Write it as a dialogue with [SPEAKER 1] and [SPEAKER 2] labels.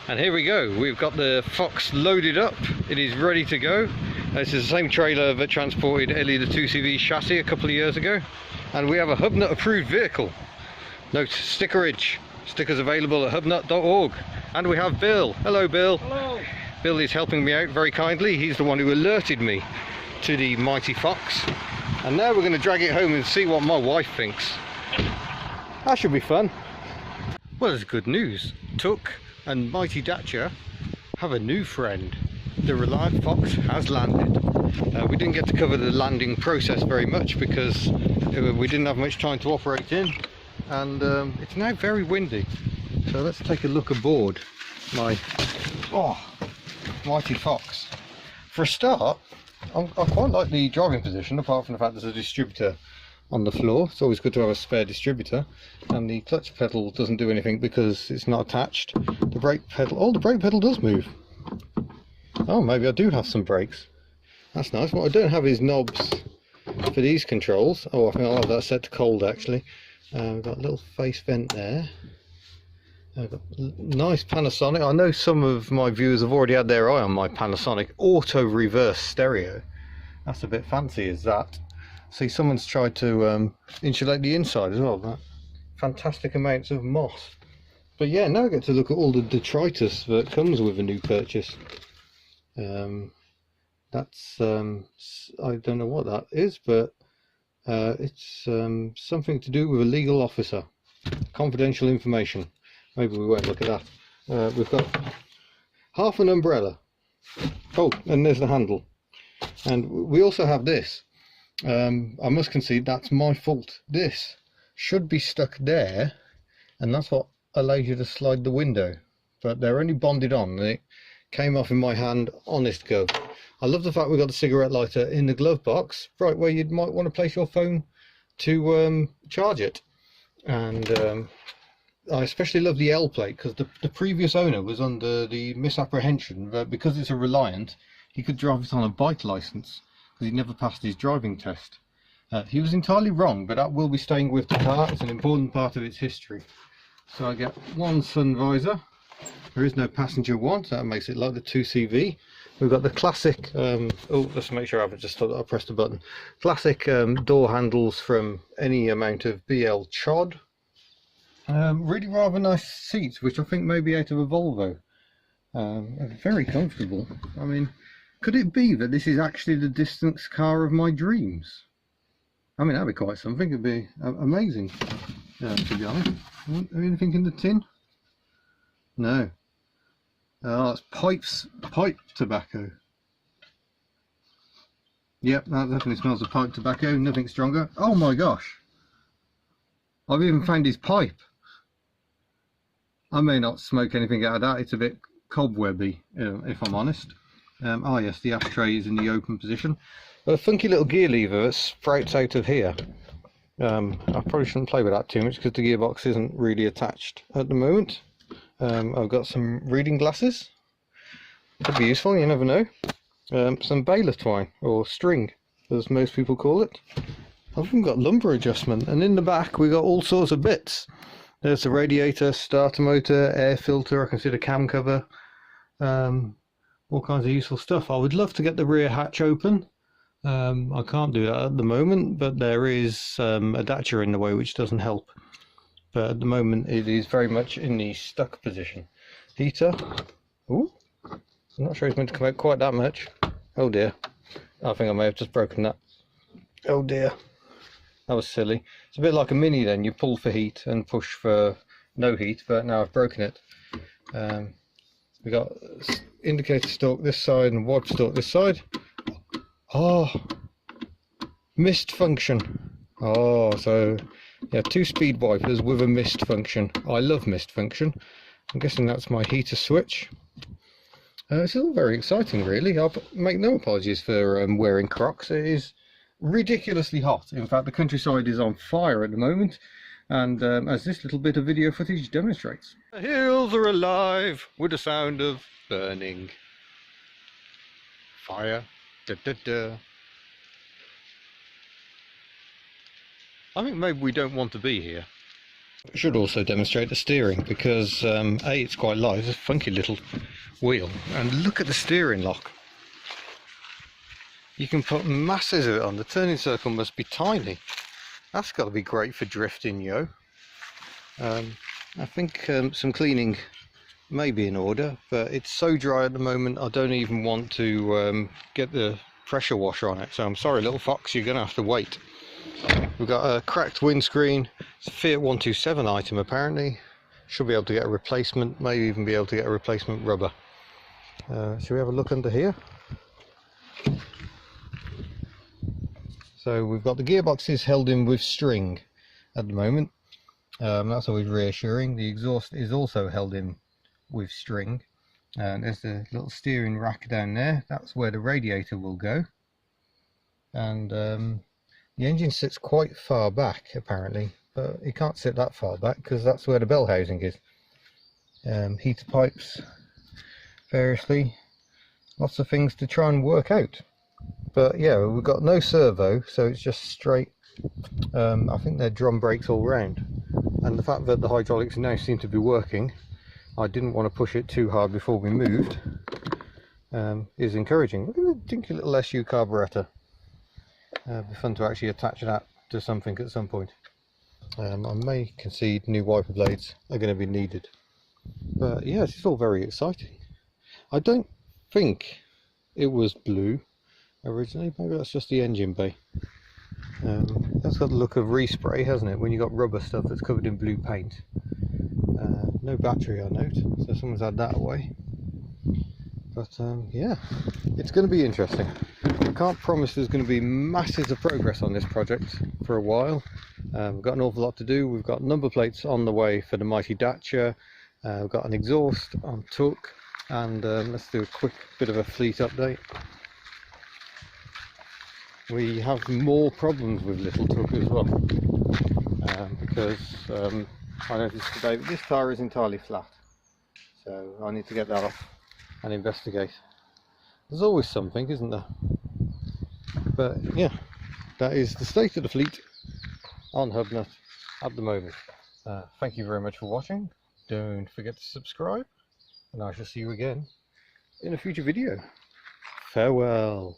[SPEAKER 1] And here we go, we've got the Fox loaded up, it is ready to go. This is the same trailer that transported Ellie the 2CV chassis a couple of years ago. And we have a Hubnut approved vehicle. Note, stickerage. Stickers available at hubnut.org. And we have Bill. Hello Bill.
[SPEAKER 2] Hello.
[SPEAKER 1] Bill is helping me out very kindly. He's the one who alerted me to the mighty Fox. And now we're going to drag it home and see what my wife thinks. That should be fun. Well, it's good news. Tuk and mighty Dacia have a new friend. The Reliant Fox has landed. We didn't get to cover the landing process very much because we didn't have much time to operate in, and it's now very windy. So let's take a look aboard my mighty Fox. For a start, I quite like the driving position, apart from the fact there's a distributor on the floor. It's always good to have a spare distributor. And the clutch pedal doesn't do anything because it's not attached. The brake pedal, the brake pedal does move. Oh, maybe I do have some brakes. That's nice. What I don't have is knobs for these controls. Oh, I think I'll have that set to cold actually. We've got a little face vent there. I've got nice Panasonic. I know some of my viewers have already had their eye on my Panasonic auto reverse stereo. That's a bit fancy, is that? See, someone's tried to insulate the inside as well. That fantastic amounts of moss. But yeah, now I get to look at all the detritus that comes with a new purchase. That's I don't know what that is, but it's something to do with a legal officer. Confidential information. Maybe we won't look at that. We've got half an umbrella. Oh, and there's the handle. And we also have this. I must concede that's my fault. This should be stuck there, and that's what allows you to slide the window. But they're only bonded on, and it came off in my hand, honest go. I love the fact we've got the cigarette lighter in the glove box, right where you might want to place your phone to charge it. And I especially love the L plate, because the previous owner was under the misapprehension that because it's a Reliant, he could drive it on a bike license, because he never passed his driving test. He was entirely wrong, but that will be staying with the car. It's an important part of its history. So I get one sun visor. There is no passenger one, so that makes it like the 2CV. We've got the classic, oh, let's make sure I haven't just thought that I pressed the button. Classic door handles from any amount of BL chod. Really rather nice seats, which I think may be out of a Volvo. Very comfortable. I mean, could it be that this is actually the distance car of my dreams? I mean, that'd be quite something. It'd be amazing, to be honest. Anything in the tin? No. Oh, it's pipe tobacco. Yep, that definitely smells of pipe tobacco. Nothing stronger. Oh my gosh. I've even found his pipe. I may not smoke anything out of that. It's a bit cobwebby, if I'm honest. Oh yes, the ashtray is in the open position. A funky little gear lever that sprouts out of here. I probably shouldn't play with that too much because the gearbox isn't really attached at the moment. I've got some reading glasses. Could be useful, you never know. Some baler twine, or string, as most people call it. I've even got lumbar adjustment, and in the back we got all sorts of bits. There's the radiator, starter motor, air filter, I can see the cam cover. All kinds of useful stuff. I would love to get the rear hatch open. I can't do that at the moment, but there is a Dacia in the way which doesn't help. But at the moment it is very much in the stuck position. Heater. Ooh, I'm not sure it's meant to come out quite that much. Oh dear. I think I may have just broken that. Oh dear. That was silly. It's a bit like a Mini then. You pull for heat and push for no heat, but now I've broken it. We got indicator stalk this side and wiper stalk this side. Oh, mist function. Oh, so yeah, 2 speed wipers with a mist function. I love mist function. I'm guessing that's my heater switch. It's all very exciting, really. I'll make no apologies for wearing Crocs. It is ridiculously hot. In fact, the countryside is on fire at the moment, and as this little bit of video footage demonstrates. The hills are alive with the sound of burning fire. Da, da, da. I think maybe we don't want to be here. I should also demonstrate the steering because A, it's quite light, it's a funky little wheel, and look at the steering lock. You can put masses of it on. The turning circle must be tiny. That's got to be great for drifting, yo. I think some cleaning may be in order, but it's so dry at the moment I don't even want to get the pressure washer on it, so I'm sorry little fox, you're gonna have to wait. We've got a cracked windscreen. It's a Fiat 127 item apparently. Should be able to get a replacement, maybe even be able to get a replacement rubber. Shall we have a look under here? So we've got the gearboxes held in with string at the moment. That's always reassuring. The exhaust is also held in with string. There's the little steering rack down there. That's where the radiator will go. And the engine sits quite far back apparently, but it can't sit that far back because that's where the bell housing is. Heater pipes, variously, lots of things to try and work out. But yeah, we've got no servo, so it's just straight. I think they're drum brakes all round, and the fact that the hydraulics now seem to be working, I didn't want to push it too hard before we moved, is encouraging. Look at the dinky little SU carburetor. It'd be fun to actually attach that to something at some point. I may concede new wiper blades are going to be needed. But yes, it's all very exciting. I don't think it was blue originally, maybe that's just the engine bay. That's got the look of respray, hasn't it, when you've got rubber stuff that's covered in blue paint. No battery I note, so someone's had that away. But yeah, it's going to be interesting. I can't promise there's going to be masses of progress on this project for a while. We've got an awful lot to do. We've got number plates on the way for the mighty Dacia. We've got an exhaust on Tuk, and let's do a quick bit of a fleet update. We have more problems with little Tuk as well, because I noticed today that this tyre is entirely flat, so I need to get that off and investigate. There's always something, isn't there? But yeah, that is the state of the fleet on Hubnut at the moment. Thank you very much for watching. Don't forget to subscribe, and I shall see you again in a future video. Farewell.